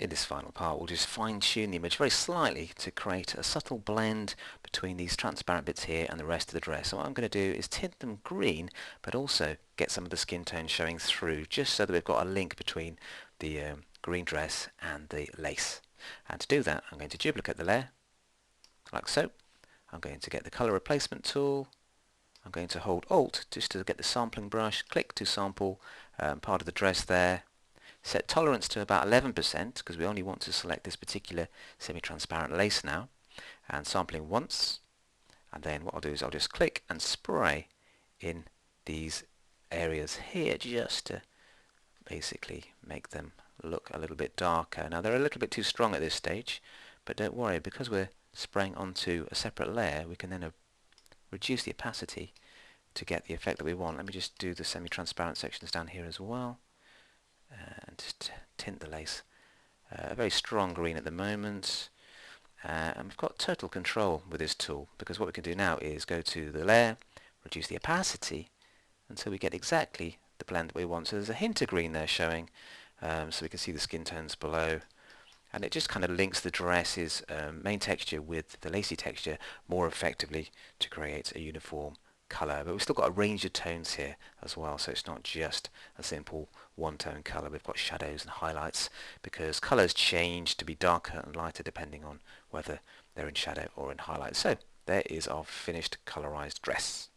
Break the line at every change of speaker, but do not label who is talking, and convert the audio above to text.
in this final part we'll just fine-tune the image very slightly to create a subtle blend between these transparent bits here and the rest of the dress. So what I'm going to do is tint them green, but also get some of the skin tone showing through, just so that we've got a link between the green dress and the lace. And to do that, I'm going to duplicate the layer like so. I'm going to get the color replacement tool. I'm going to hold Alt just to get the sampling brush, click to sample part of the dress there. Set tolerance to about 11% because we only want to select this particular semi-transparent lace now, and sampling once, and then what I'll do is I'll just click and spray in these areas here just to basically make them look a little bit darker. Now they're a little bit too strong at this stage, but don't worry, because we're spraying onto a separate layer we can then reduce the opacity to get the effect that we want. Let me just do the semi-transparent sections down here as well. And just tint the lace a very strong green at the moment, and we've got total control with this tool, because what we can do now is go to the layer, reduce the opacity until we get exactly the blend that we want. So there's a hint of green there showing, so we can see the skin tones below, and it just kind of links the dress's main texture with the lacy texture more effectively to create a uniform colour. But we've still got a range of tones here as well, so it's not just a simple one-tone colour. We've got shadows and highlights, because colours change to be darker and lighter depending on whether they're in shadow or in highlight. So there is our finished colorized dress.